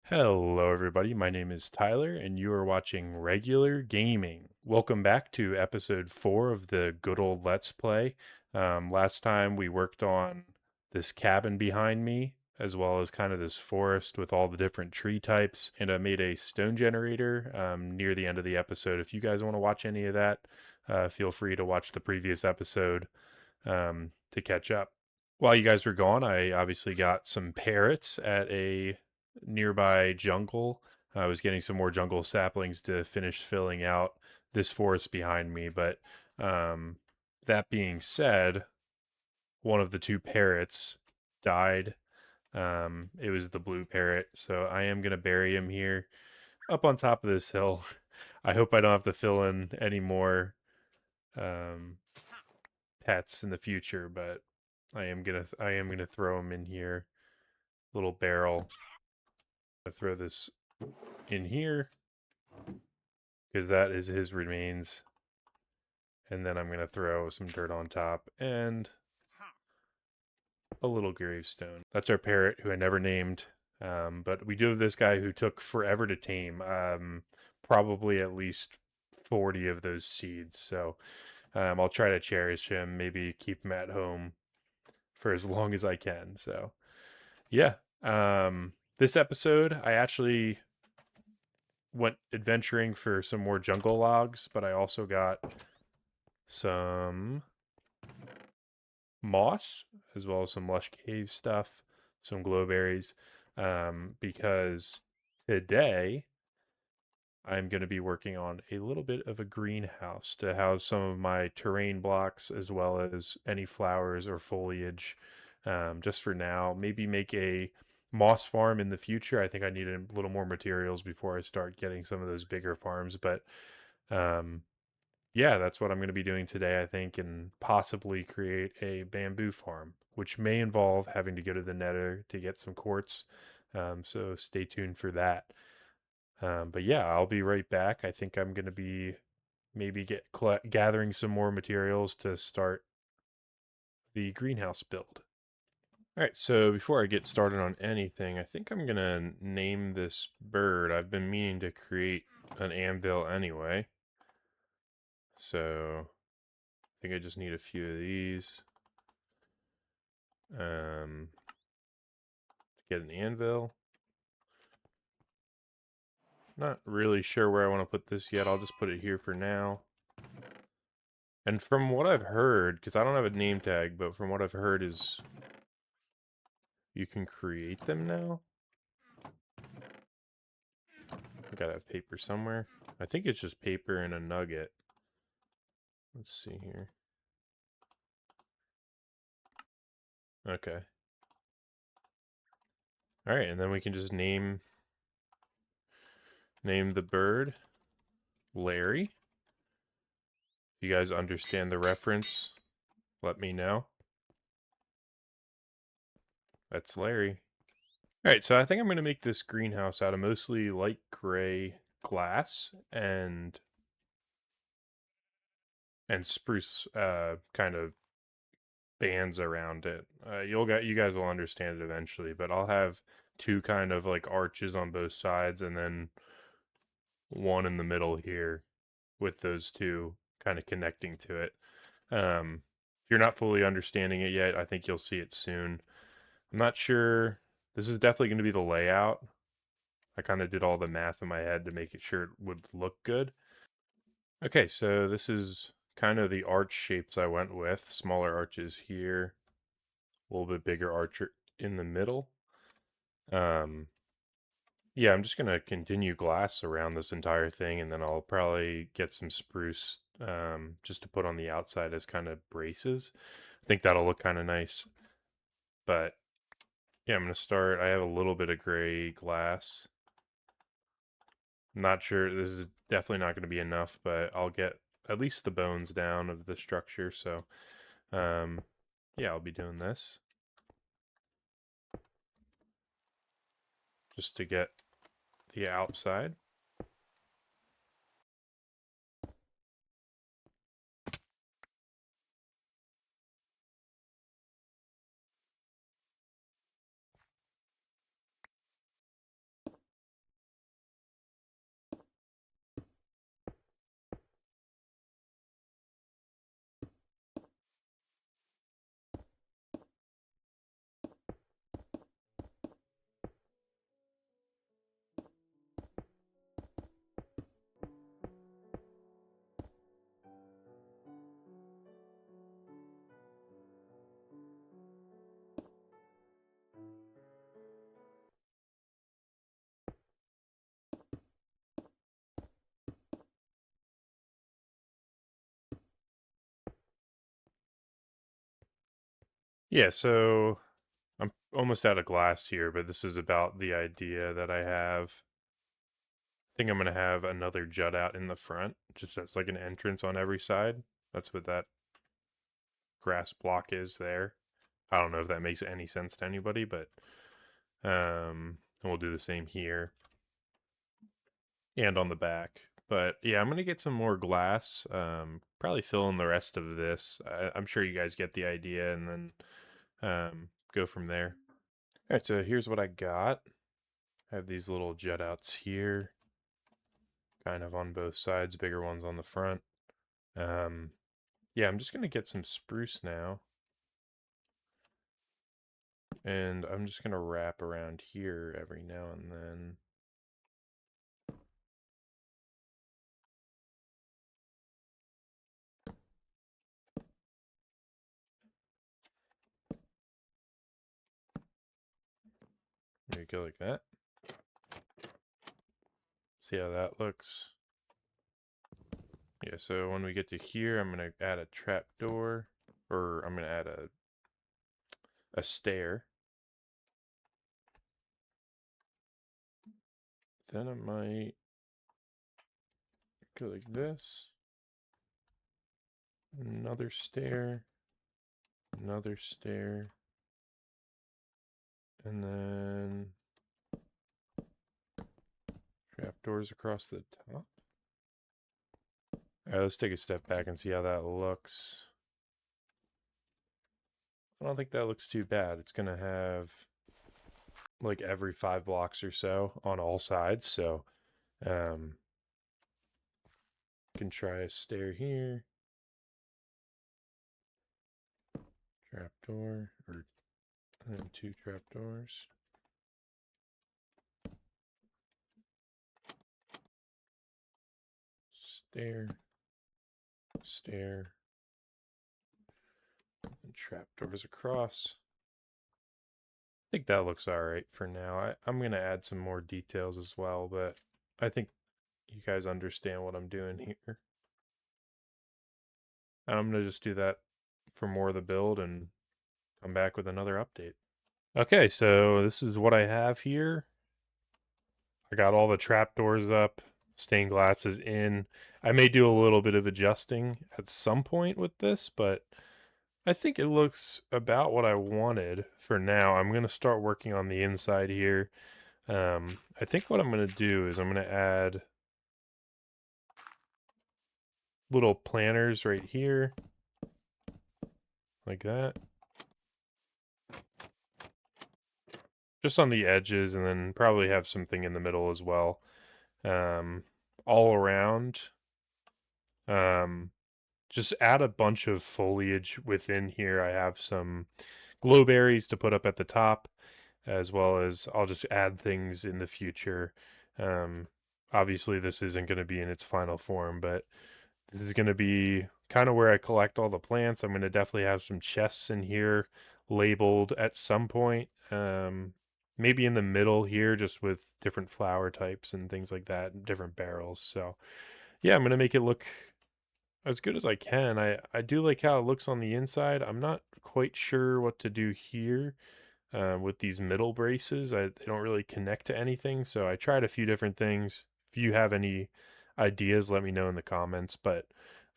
Hello, everybody. My name is Tyler, and you are watching Regular Gaming. Welcome back to episode 4 of the good old Let's Play. Last time we worked on this cabin behind me, as well as kind of this forest with all the different tree types, and I made a stone generator near the end of the episode. If you guys want to watch any of that, feel free to watch the previous episode to catch up. While you guys were gone, I obviously got some parrots at a nearby jungle. I was getting some more jungle saplings to finish filling out this forest behind me. But um, that being said, one of the two parrots died. It was the blue parrot. So I am going to bury him here up on top of this hill. I hope I don't have to fill in any more um, pets in the future, but I am gonna throw him in here. Little barrel. I throw this in here because that is his remains. And then I'm gonna throw some dirt on top and a little gravestone. That's our parrot who I never named. But we do have this guy who took forever to tame. Probably at least 40 of those seeds. So I'll try to cherish him, maybe keep him at home for as long as I can. So yeah. This episode, I actually went adventuring for some more jungle logs, but I also got some moss as well as some lush cave stuff, some glowberries, because today I'm going to be working on a little bit of a greenhouse to house some of my terrain blocks as well as any flowers or foliage. Just for now, maybe make a moss farm in the future. I think I need a little more materials before I start getting some of those bigger farms. But um, yeah, that's what I'm going to be doing today, I think, and possibly create a bamboo farm, which may involve having to go to the nether to get some quartz. So stay tuned for that. But yeah, I'll be right back. I think I'm going to be maybe gathering some more materials to start the greenhouse build. All right, so before I get started on anything, I think I'm going to name this bird. I've been meaning to create an anvil anyway. So I think I just need a few of these. To get an anvil. Not really sure where I want to put this yet. I'll just put it here for now. And from what I've heard, because I don't have a name tag, but from what I've heard is you can create them now. I gotta have paper somewhere. I think it's just paper and a nugget. Let's see here. Okay. All right, and then we can just name the bird Larry. If you guys understand the reference, let me know. That's Larry. All right, so I think I'm going to make this greenhouse out of mostly light gray glass and spruce kind of bands around it. You guys will understand it eventually, but I'll have two kind of like arches on both sides and then one in the middle here with those two kind of connecting to it. If you're not fully understanding it yet, I think you'll see it soon. I'm not sure. This is definitely going to be the layout. I kind of did all the math in my head to make it sure it would look good. Okay, so this is kind of the arch shapes I went with. Smaller arches here, a little bit bigger arch in the middle. Um, yeah, I'm just gonna continue glass around this entire thing, and then I'll probably get some spruce just to put on the outside as kind of braces. I think that'll look kind of nice. But yeah, I'm gonna start. I have a little bit of gray glass. I'm not sure. This is definitely not going to be enough, but I'll get at least the bones down of the structure. So, um, yeah, I'll be doing this just to get the outside. Yeah, so I'm almost out of glass here, but this is about the idea that I have. I think I'm going to have another jut out in the front, just as like an entrance on every side. That's what that grass block is there. I don't know if that makes any sense to anybody, but and we'll do the same here and on the back. But yeah, I'm gonna get some more glass. Probably fill in the rest of this. I'm sure you guys get the idea, and then go from there. All right, so here's what I got. I have these little jut outs here, kind of on both sides, bigger ones on the front. Um, yeah, I'm just gonna get some spruce now, and I'm just gonna wrap around here every now and then. Maybe go like that. See how that looks. Yeah, so when we get to here, I'm going to add a trap door, or I'm going to add a stair. Then I might go like this. Another stair. Another stair. And then trap doors across the top. All right, let's take a step back and see how that looks. I don't think that looks too bad. It's going to have like every 5 blocks or so on all sides. So can try a stair here. Trapdoor, or and 2 trapdoors. Stair, stair, and trapdoors across. I think that looks all right for now. I'm going to add some more details as well, but I think you guys understand what I'm doing here. And I'm going to just do that for more of the build and come back with another update. Okay, so this is what I have here. I got all the trapdoors up, stained glass is in. I may do a little bit of adjusting at some point with this, but I think it looks about what I wanted for now. I'm going to start working on the inside here. I think what I'm going to do is I'm going to add little planters right here, like that. Just on the edges, and then probably have something in the middle as well. All around. Just add a bunch of foliage within here. I have some glowberries to put up at the top, as well as I'll just add things in the future. Um, Obviously, this isn't going to be in its final form, but this is going to be kind of where I collect all the plants. I'm going to definitely have some chests in here labeled at some point. Maybe in the middle here, just with different flower types and things like that, different barrels. So, yeah, I'm going to make it look as good as I can. I do like how it looks on the inside. I'm not quite sure what to do here with these middle braces. They don't really connect to anything, so I tried a few different things. If you have any ideas, let me know in the comments. But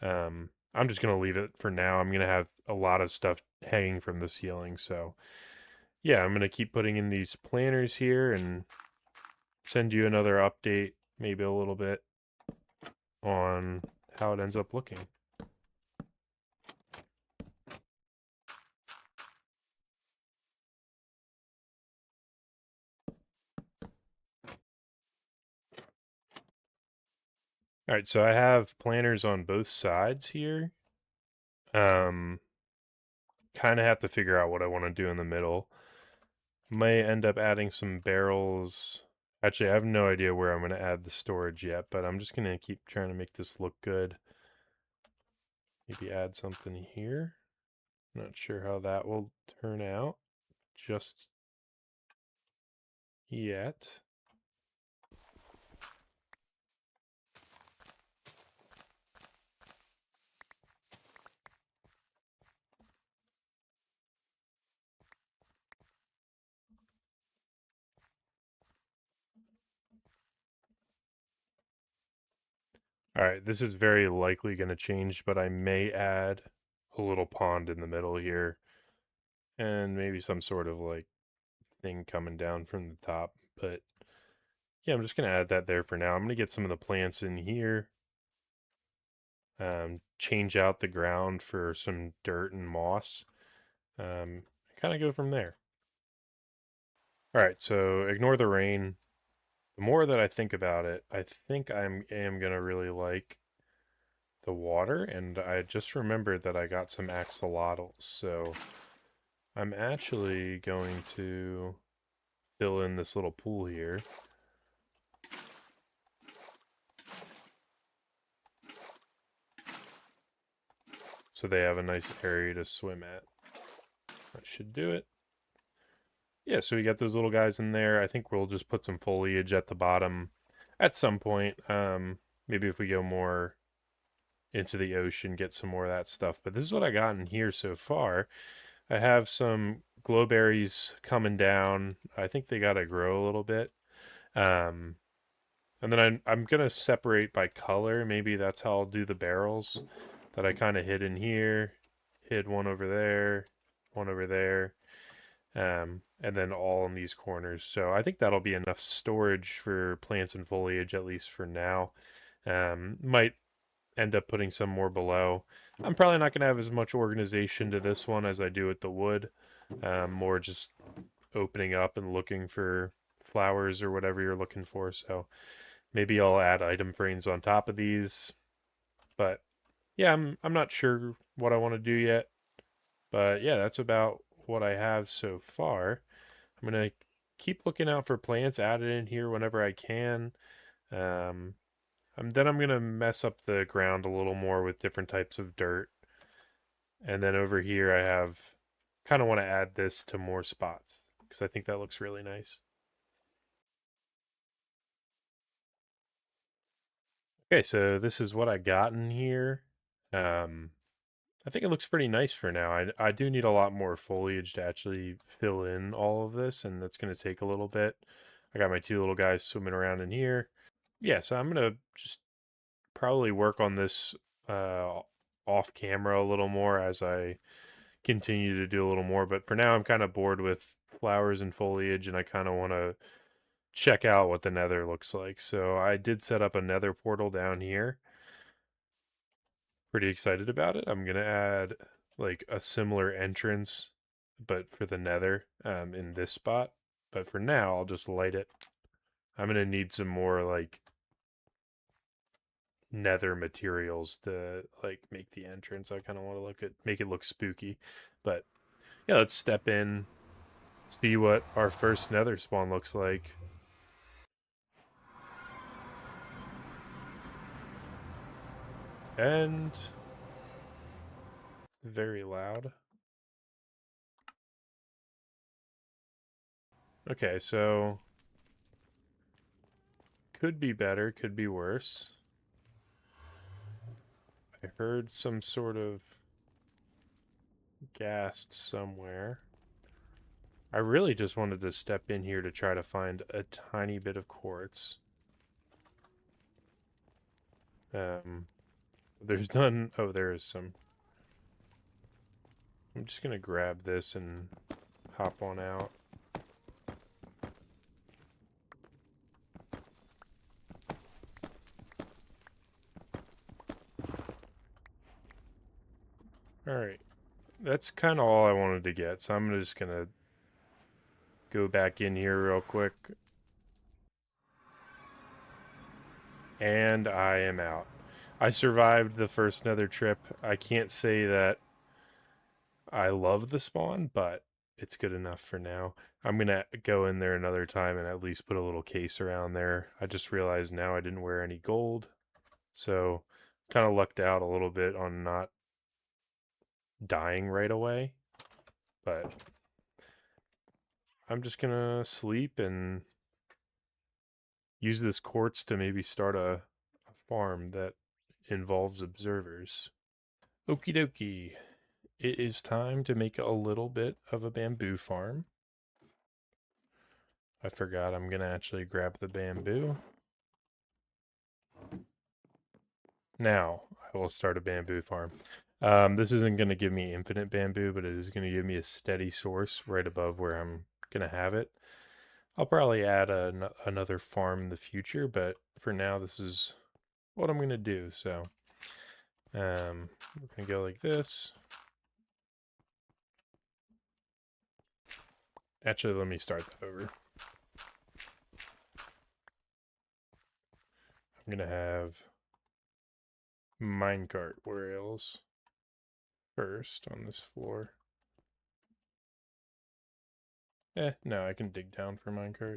I'm just gonna leave it for now. I'm gonna have a lot of stuff hanging from the ceiling, so yeah, I'm gonna keep putting in these planters here and send you another update, maybe a little bit on how it ends up looking. All right, so I have planters on both sides here. Um, Kind of have to figure out what I want to do in the middle. May end up adding some barrels. Actually, I have no idea where I'm going to add the storage yet, but I'm just going to keep trying to make this look good. Maybe add something here. Not sure how that will turn out just yet. All right, this is very likely going to change, but I may add a little pond in the middle here and maybe some sort of like thing coming down from the top. But yeah, I'm just going to add that there for now. I'm going to get some of the plants in here, change out the ground for some dirt and moss, kind of go from there. All right, so ignore the rain. The more that I think about it, I think am going to really like the water, and I just remembered that I got some axolotls, so I'm actually going to fill in this little pool here. So they have a nice area to swim at. That should do it. Yeah, so we got those little guys in there. I think we'll just put some foliage at the bottom at some point. Maybe if we go more into the ocean, get some more of that stuff. But this is what I got in here so far. I have some glowberries coming down. I think they got to grow a little bit. Um, and then I'm gonna separate by color. Maybe that's how I'll do the barrels that I kind of hid in here. Hid one over there, and then all in these corners. So I think that'll be enough storage for plants and foliage, at least for now. Might end up putting some more below. I'm probably not going to have as much organization to this one as I do with the wood. More just opening up and looking for flowers or whatever you're looking for. So maybe I'll add item frames on top of these. But yeah, I'm not sure what I want to do yet. But yeah, that's about what I have so far. I'm gonna keep looking out for plants added in here whenever I can. Um, then I'm gonna mess up the ground a little more with different types of dirt. And then over here I have kind of want to add this to more spots because I think that looks really nice. Okay, so this is what I got in here. Um, I think it looks pretty nice for now. I do need a lot more foliage to actually fill in all of this, and that's going to take a little bit. I got my two little guys swimming around in here. Yeah, so I'm going to just probably work on this uh, off camera a little more as I continue to do a little more. But for now, I'm kind of bored with flowers and foliage, and I kind of want to check out what the nether looks like. So I did set up a nether portal down here. Pretty excited about it. I'm gonna add like a similar entrance, but for the nether in this spot. But for now, I'll just light it. I'm gonna need some more like nether materials to like make the entrance. I kind of want to make it look spooky. But yeah, let's step in, see what our first nether spawn looks like. And very loud. Okay, so could be better, could be worse. I heard some sort of ghast somewhere. I really just wanted to step in here to try to find a tiny bit of quartz. There's none. Oh, there is some. I'm just gonna grab this and hop on out. Alright. That's kind of all I wanted to get, so I'm just gonna go back in here real quick. And I am out. I survived the first nether trip. I can't say that I love the spawn, but it's good enough for now. I'm gonna go in there another time and at least put a little case around there. I just realized now I didn't wear any gold, so kind of lucked out a little bit on not dying right away. But I'm just gonna sleep and use this quartz to maybe start a farm that involves observers. Okie dokie. It is time to make a little bit of a bamboo farm. I forgot I'm gonna actually grab the bamboo. Now, I will start a bamboo farm. This isn't going to give me infinite bamboo, but it is going to give me a steady source right above where I'm going to have it. I'll probably add another farm in the future, but for now, this is what I'm going to do. So, we're going to go like this. Actually, let me start that over. I'm going to have minecart rails first on this floor. No, I can dig down for minecart.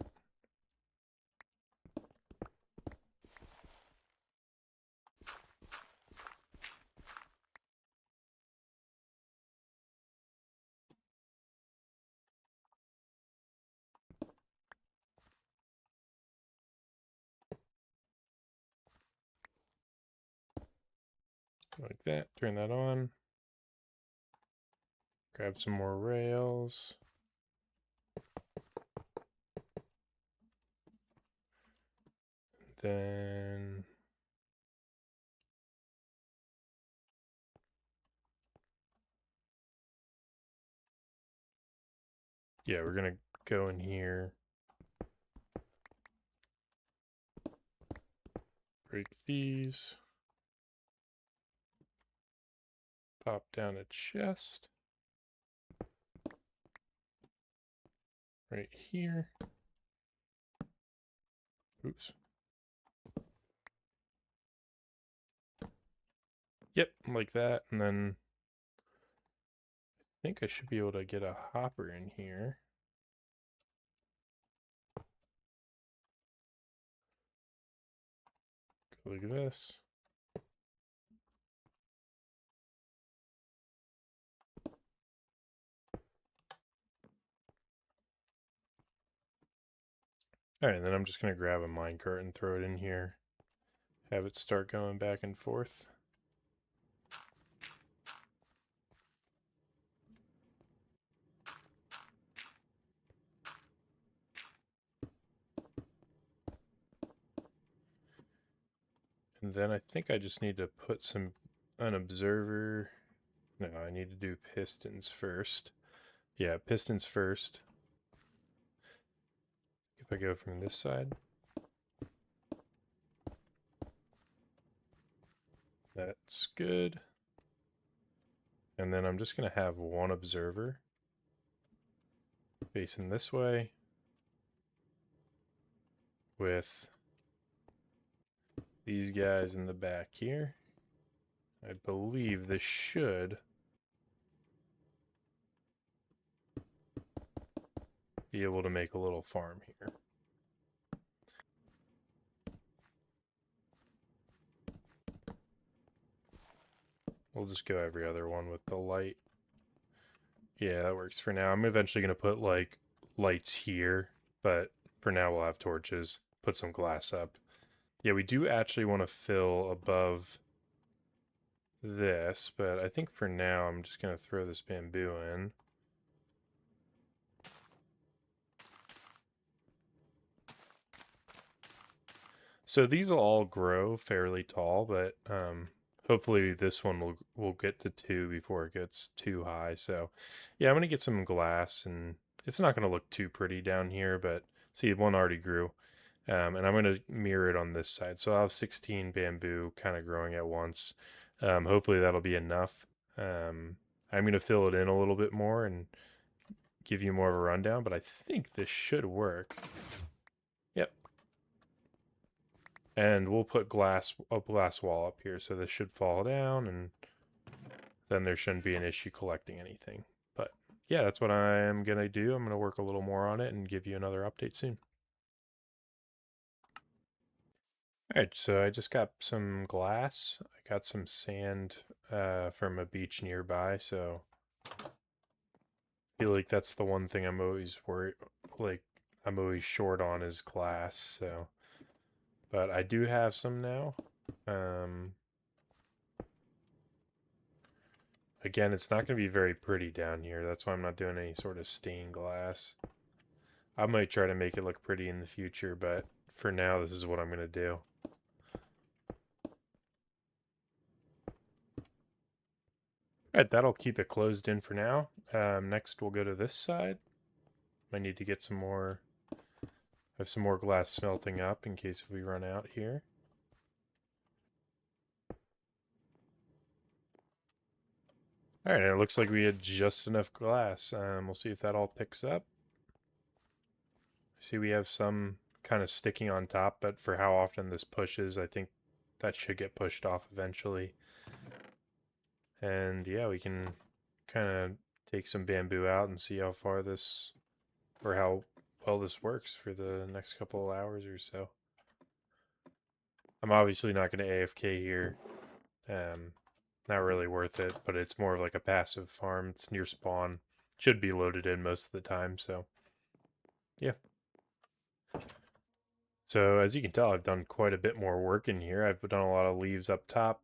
Like that, turn that on. Grab some more rails. Then yeah, we're gonna go in here, break these, pop down a chest right here. Oops. Yep, like that. And then I think I should be able to get a hopper in here. Go like this. Alright, then I'm just gonna grab a minecart and throw it in here. Have it start going back and forth. And then I think I just need to put an observer. No, I need to do pistons first. Yeah, pistons first. If I go from this side, that's good. And then I'm just going to have one observer facing this way with these guys in the back here. I believe this should be able to make a little farm here. We'll just go every other one with the light. Yeah, that works for now. I'm eventually going to put like lights here, but for now we'll have torches. Put some glass up. Yeah, we do actually want to fill above this, but I think for now I'm just going to throw this bamboo in. So these will all grow fairly tall, but hopefully this one will get to 2 before it gets too high. So yeah, I'm going to get some glass, and it's not going to look too pretty down here, but see, one already grew. And I'm going to mirror it on this side. So I'll have 16 bamboo kind of growing at once. Hopefully that'll be enough. I'm going to fill it in a little bit more and give you more of a rundown, but I think this should work. Yep. And we'll put a glass wall up here, so this should fall down, and then there shouldn't be an issue collecting anything. But yeah, that's what I'm going to do. I'm going to work a little more on it and give you another update soon. Alright, so I just got some glass. I got some sand from a beach nearby, so I feel like that's the one thing I'm always worried, like I'm always short on is glass, so. But I do have some now. Again, it's not going to be very pretty down here. That's why I'm not doing any sort of stained glass. I might try to make it look pretty in the future, but for now, this is what I'm going to do. All right, that'll keep it closed in for now. Next, we'll go to this side. I need to get some more, have some more glass smelting up in case if we run out here. All right, and it looks like we had just enough glass. We'll see if that all picks up. See, we have some kind of sticking on top, but for how often this pushes, I think that should get pushed off eventually. And yeah, we can kind of take some bamboo out and see how far this, or how well this works for the next couple of hours or so. I'm obviously not going to AFK here. Not really worth it, but it's more of like a passive farm. It's near spawn. Should be loaded in most of the time, so yeah. So as you can tell, I've done quite a bit more work in here. I've done a lot of leaves up top.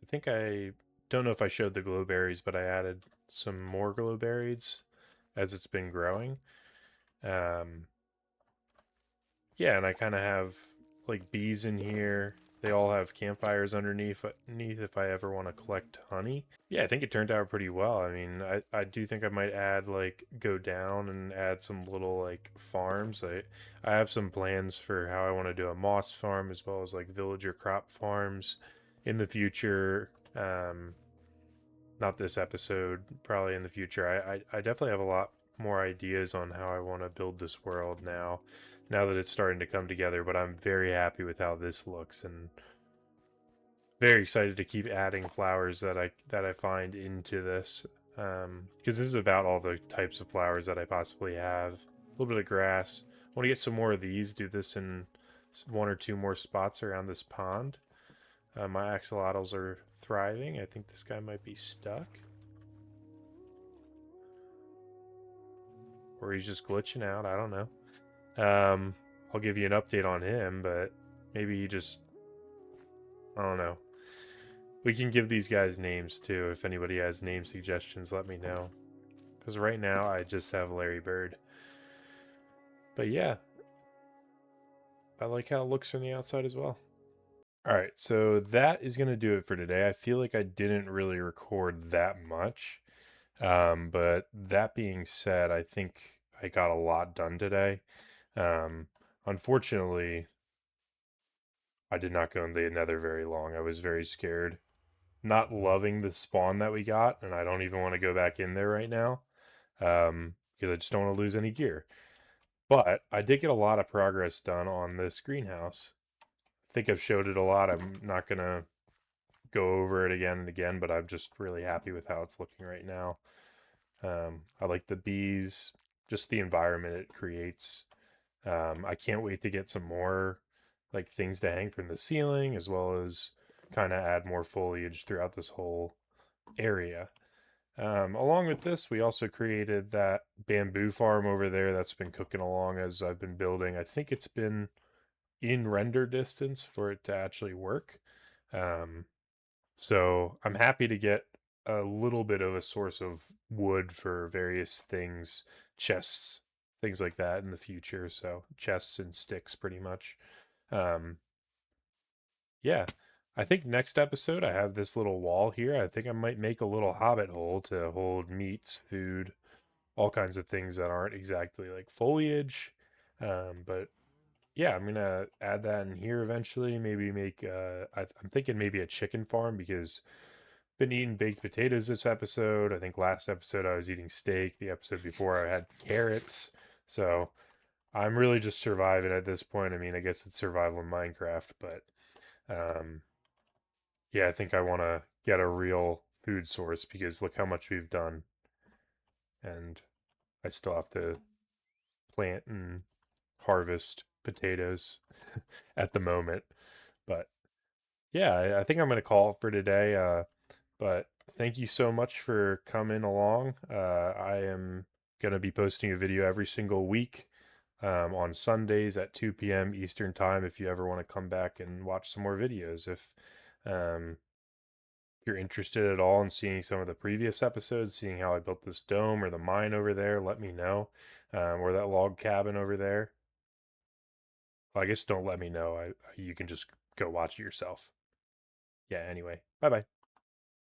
I think I don't know if I showed the glowberries, but I added some more glowberries as it's been growing. Um, yeah, and I kind of have like bees in here. They all have campfires underneath if I ever want to collect honey. Yeah, I think it turned out pretty well. I mean, I do think I might add like go down and add some little like farms. I have some plans for how I want to do a moss farm as well as like villager crop farms in the future. Not this episode, probably in the future. I definitely have a lot more ideas on how I want to build this world now that it's starting to come together, but I'm very happy with how this looks and very excited to keep adding flowers that I find into this. Because this is about all the types of flowers that I possibly have. A little bit of grass. I want to get some more of these, do this in one or two more spots around this pond. My axolotls are thriving. I think this guy might be stuck. Or he's just glitching out. I don't know. I'll give you an update on him, but maybe he just... I don't know. We can give these guys names too. If anybody has name suggestions, let me know. Because right now, I just have Larry Bird. But yeah, I like how it looks from the outside as well. All right, so that is going to do it for today. I feel like I didn't really record that much. But that being said, I think I got a lot done today. Um, Unfortunately, I did not go in the nether very long. I was very scared. Not loving the spawn that we got, and I don't even want to go back in there right now. Because I just don't want to lose any gear. But I did get a lot of progress done on this greenhouse. I think I've showed it a lot. I'm not going to go over it again and again, but I'm just really happy with how it's looking right now. I like the bees, just the environment it creates. I can't wait to get some more like things to hang from the ceiling, as well as kind of add more foliage throughout this whole area. Along with this, we also created that bamboo farm over there that's been cooking along as I've been building. I think it's been in render distance for it to actually work. Um, so I'm happy to get a little bit of a source of wood for various things, chests, things like that in the future. So chests and sticks pretty much. Um, yeah. I think next episode I have this little wall here. I think I might make a little hobbit hole to hold meats, food, all kinds of things that aren't exactly like foliage. But yeah, I'm gonna add that in here eventually. Maybe make I'm thinking maybe a chicken farm because been eating baked potatoes this episode. I think last episode I was eating steak. The episode before I had carrots. So I'm really just surviving at this point. I mean, I guess it's survival in Minecraft, but um, yeah, I think I want to get a real food source because look how much we've done, and I still have to plant and harvest potatoes at the moment. But yeah, I think I'm going to call it for today. But thank you so much for coming along. I am going to be posting a video every single week on Sundays at 2 p.m. Eastern Time if you ever want to come back and watch some more videos. If um, you're interested at all in seeing some of the previous episodes, seeing how I built this dome or the mine over there, let me know. Or that log cabin over there. Well, I guess don't let me know. You can just go watch it yourself. Yeah, anyway. Bye bye.